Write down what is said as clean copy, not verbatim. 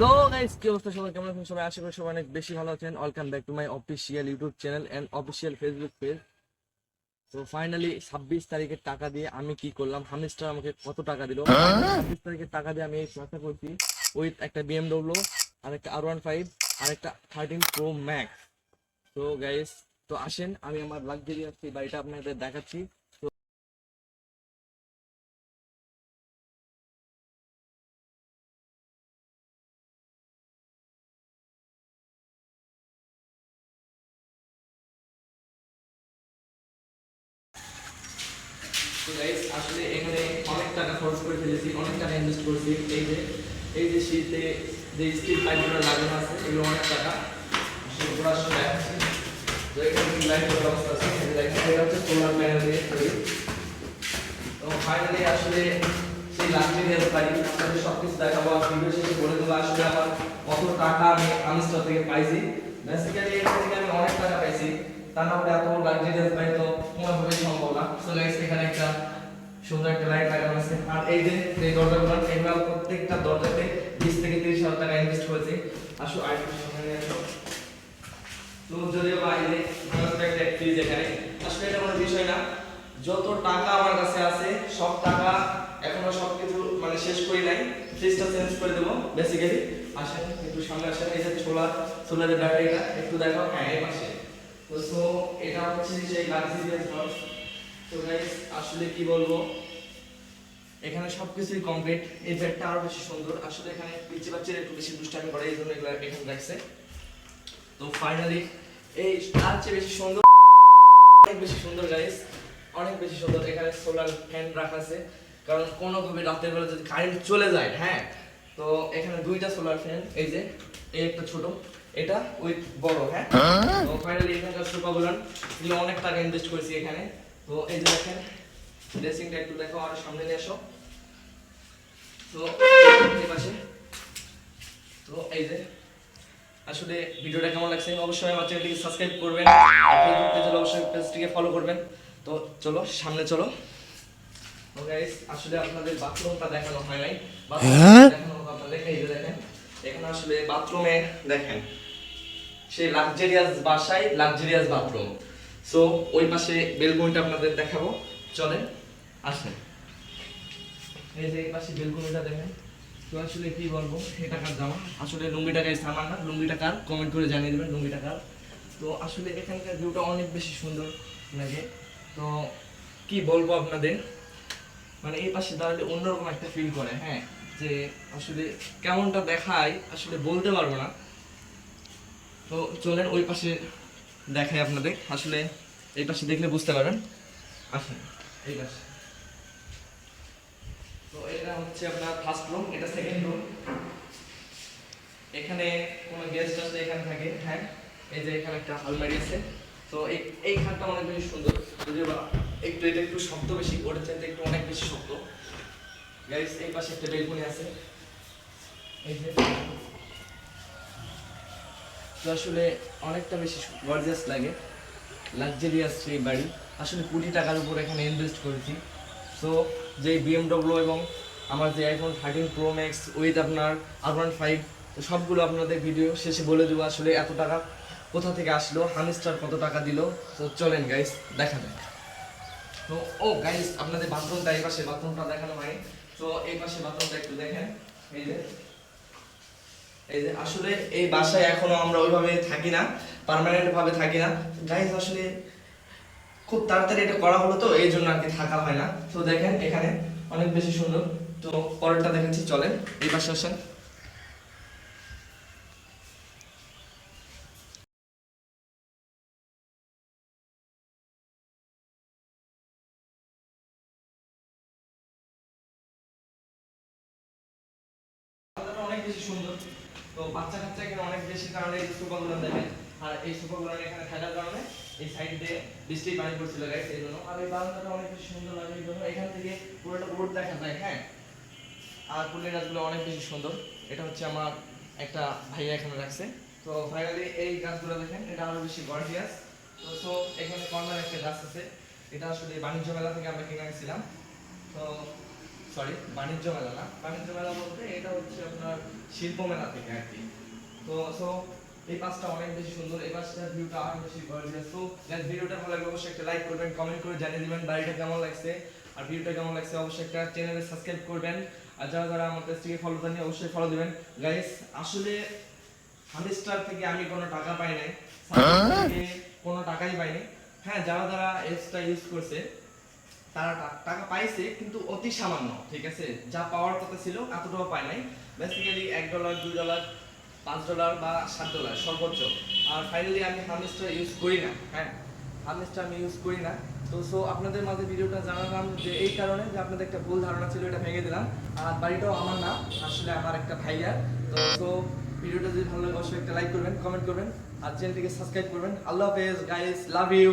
Hello guys, কি অবস্থা? সবাই কেমন আছেন? সবাই আশা করি সবাই অনেক বেশি ভালো আছেন। Welcome back to my official YouTube channel and official Facebook page. তো ফাইনালি 26 তারিখের টাকা দিয়ে আমি কি করলাম, হামিস্টার আমাকে কত টাকা দিল। 26 তারিখের টাকা দিয়ে আমি এই প্লাসটা করছি উইথ একটা BMW, আর একটা R15, আর একটা 13 Pro Max। তো গাইস, তো আসেন আমি আমার লাক্সারিয়াস এই বাড়িটা আপনাদের দেখাচ্ছি। তো গাইস, আসলে এখানে অনেক টাকা খরচ করে ফেলেছি, অনেক টাকা ইনভেস্ট করেছি। এই যে শীতে যে স্টিল পাইপগুলো লাগানো আছে, এগুলো অনেক টাকা। সেগুলো আসলে দেখাচ্ছি। তো এখানে লাইট ব্যবস্থা আছে, এই যে দেখেন এটা হচ্ছে সোলার প্যানেল দিয়ে তৈরি। তো ফাইনালি আসলে সেই লাক্সারিয়াস বাড়ি আপনাদের সবকিছু দেখাবো, আর ভিডিও শেষে বলে দেবো আসলে আমার কত টাকা আমি স্টোর থেকে পাইছি। বেসিক্যালি এখান থেকে আমি অনেক টাকা পাইছি, তা না হলে এত লাক্সারিয়াস বাড়ি তো কোনোভাবেই সম্ভব না। সো গাইস, এখানে একটা সুন্দর একটা লাইট লাগানো আছে, আর এই যে দরজাগুলো, এগুলো প্রত্যেকটা দরজাতে 20 থেকে 30 হাজার টাকা ইনভেস্ট করেছি। আসো আরেকটু সামনে নিয়ে আসো। তো যদিও বাইরে একটা ফ্রিজ, এখানে আসলে এটা কোনো বিষয় না। যত টাকা আমার কাছে আছে সব টাকা এখনো সবকিছু মানে শেষ করি নাই, ফ্রিজটা চেঞ্জ করে দেবো বেসিক্যালি। আসেন একটু সামনে আসেন, এই যে সোলারের ব্যাটারিটা একটু দেখো, হ্যাঁ এই পাশে। তো সো এটা হচ্ছে সেই লাক্সারিয়াস হাউস। তো গাইস, আসলে কি বলবো, এখানে সবকিছুই কমপ্লিট। এই বেডটা আরো বেশি সুন্দর। আসলে এখানে পিচ্চি বাচ্চারা একটু বেশি দুষ্টামি করে, এই জন্য এগুলো এখানে রাখছে। তো ফাইনালি এই তার চেয়ে বেশি সুন্দর, অনেক বেশি সুন্দর গাইস, অনেক বেশি সুন্দর। এখানে সোলার ফ্যান রাখা আছে, কারণ কোনোভাবে রাতের বেলা যদি কারেন্ট চলে যায়, হ্যাঁ, তো এখানে দুইটা সোলার ফ্যান, এই যে এই একটা ছোট, এটা উইথ বড়, হ্যাঁ। তো ফাইনালি এখানকার সোফাগুলো নিয়ে অনেক টাকা ইনভেস্ট করেছি এখানে। তো এই যে দেখেন ড্রেসিংটা একটু দেখো, আর সামনে নিয়ে আসো। তো এই পাশে, তো এই যে আসলে ভিডিওটা কেমন লাগছে অবশ্যই আমার চ্যানেলটিকে সাবস্ক্রাইব করবেন, আর ফেসবুক পেজে অবশ্যই পেজটিকে ফলো করবেন। তো চলো সামনে চলো। তো গাইস, আসলে আপনাদের বাথরুমটা দেখানো হয় নাই, বাথরুম দেখানো হবে আপনাদের। এই যে দেখেন, এখানে আসলে বাথরুমে দেখেন সেই লাক্সারিয়াস বাসায় লাক্সারিয়াস বাথরুম। সো ওই পাশে বেলকনিটা আপনাদের দেখাবো, চলেন আসেন। এই যে এই পাশে বেলকনিটা দেখেন। তো আসলে কি বলবো, এটা কার জামা, আসলে লুঙ্গিটা গাইস আমার না, লুঙ্গিটা কার কমেন্ট করে জানিয়ে দেবেন লুঙ্গিটা কার। তো আসলে এখানকার ভিউটা অনেক বেশি সুন্দর লাগে। তো কি বলবো আপনাদের, মানে এই পাশে দাঁড়ালে অন্যরকম একটা ফিল করে, হ্যাঁ, যে আসলে কেমনটা দেখায় আসলে বলতে পারবো না। তো চলেন ওই পাশে দেখাই আপনাদের, আসলে এই পাশে দেখলে বুঝতে পারবেন। আসেন এই পাশে। তো এটা হচ্ছে আপনার ফার্স্ট রুম, এটা সেকেন্ড রুম। এখানে কোনো গেস্ট আসলে এখানে থাকে, হ্যাঁ। এই যে এখানে একটা আলমারি আছে। তো এই খাটটা অনেক বেশি সুন্দর, যদিও বা একটু এটা একটু শক্ত বেশি, ওটার চাইতে একটু অনেক বেশি শক্ত। গাইস, এই পাশে একটা বেলকনি আছে, এই যে। তো আসলে অনেকটা বেশি গর্জিয়াস লাগে, লাক্সারিয়াস সেই বাড়ি। আসলে কোটি টাকার উপর এখানে ইনভেস্ট করেছি। সো যে BMW এবং আমার যে আইফোন 13 Pro Max উইথ আপনার R15, তো সবগুলো আপনাদের ভিডিও শেষে বলে দেবো আসলে এত টাকা কোথা থেকে আসলো, হামিস্টার কত টাকা দিল। তো চলেন গাইস দেখা যায়। তো ও গাইস, আপনাদের বাথরুমটা এই পাশে, বাথরুমটা দেখানো হয়। তো এই পাশে বাথরুমটা একটু দেখেন, এই যে আসলে এই বাসায় এখনো আমরা ওইভাবে থাকি না, পার্মানেন্ট ভাবে থাকি না গাইস। আসলে খুব তাড়াতাড়ি এটা করা হলো, তো এই জন্য আর কি থাকা হয় না। তো দেখেন এখানে অনেক বেশি সুন্দর। তো পরেরটা দেখাচ্ছি, চলেন এই পাশে আসেন। অনেক বেশি সুন্দর। তো বাচ্চা কাচ্চা এখানে অনেক বেশি কারণে এই সোফাগুলো দেখেন, আর এই সোফাগুলো এখানে থাকার কারণে এই সাইড দিয়ে বৃষ্টির পানি পড়ছিল গাইস, এই জন্য। আর এই বারান্দাটা অনেক বেশি সুন্দর লাগে, এই জন্য এখান থেকে পুরোটা রোড দেখা যায়, হ্যাঁ। আর ফুলের গাছগুলো অনেক বেশি সুন্দর। এটা হচ্ছে আমার একটা ভাইয়া এখানে রাখছে। তো ফাইনালি এই গাছগুলো দেখেন, এটা আরো বেশি গর্জিয়াস। তো সো এখানে কর্নার একটা গাছ আছে, এটা আসলে বাণিজ্য মেলা থেকে আমরা কিনে আনছিলাম। তো সরি বাণিজ্য মেলা না, বাণিজ্য মেলা বলতে এটা হচ্ছে আপনার শিল্প মেলা থেকে আর কি। তো সো এই পাশটা অনেক বেশি সুন্দর, এই পাশটার ভিউটা অনেক বেশি গর্জিয়াস। তো গাইস ভিডিওটা ভালো লাগলে অবশ্যই একটা লাইক করবেন, কমেন্ট করে জানিয়ে দিবেন বাড়িটা কেমন লাগছে আর ভিডিওটা কেমন লাগছে। অবশ্যই একটা চ্যানেলে সাবস্ক্রাইব করবেন আর যারা যারা আমার পেজটিকে ফলো করেননি অবশ্যই ফলো দিবেন। গাইস আসলে হামিস্টার থেকে আমি কোনো টাকা পাই নাই, সাবস্ক্রাইব থেকে কোনো টাকাই পাইনি। হ্যাঁ যারা যারা এপসটা ইউজ করছে তারা টাকা পাইছে কিন্তু অতি সামান্য, ঠিক আছে, যা পাওয়ার কথা ছিল এতটাও পায় নাই। বেসিক্যালি $1 $2 $5 বা $7 সর্বোচ্চ। আর ফাইনালি আমি হামস্টার ইউজ করি না, হ্যাঁ হামস্টার আমি ইউজ করি না। তো সো আপনাদের মাঝে ভিডিওটা জানালাম যে এই কারণে যে আপনাদের একটা ভুল ধারণা ছিল, এটা ভেঙে দিলাম। আর বাড়িটাও আমার না, আসলে আমার একটা ভাইয়ার। তো সো ভিডিওটা যদি ভালো লাগে অবশ্যই একটা লাইক করবেন, কমেন্ট করবেন আর চ্যানেলটিকে সাবস্ক্রাইব করবেন। আল্লাহ হাফেজ গাইস, লাভ ইউ।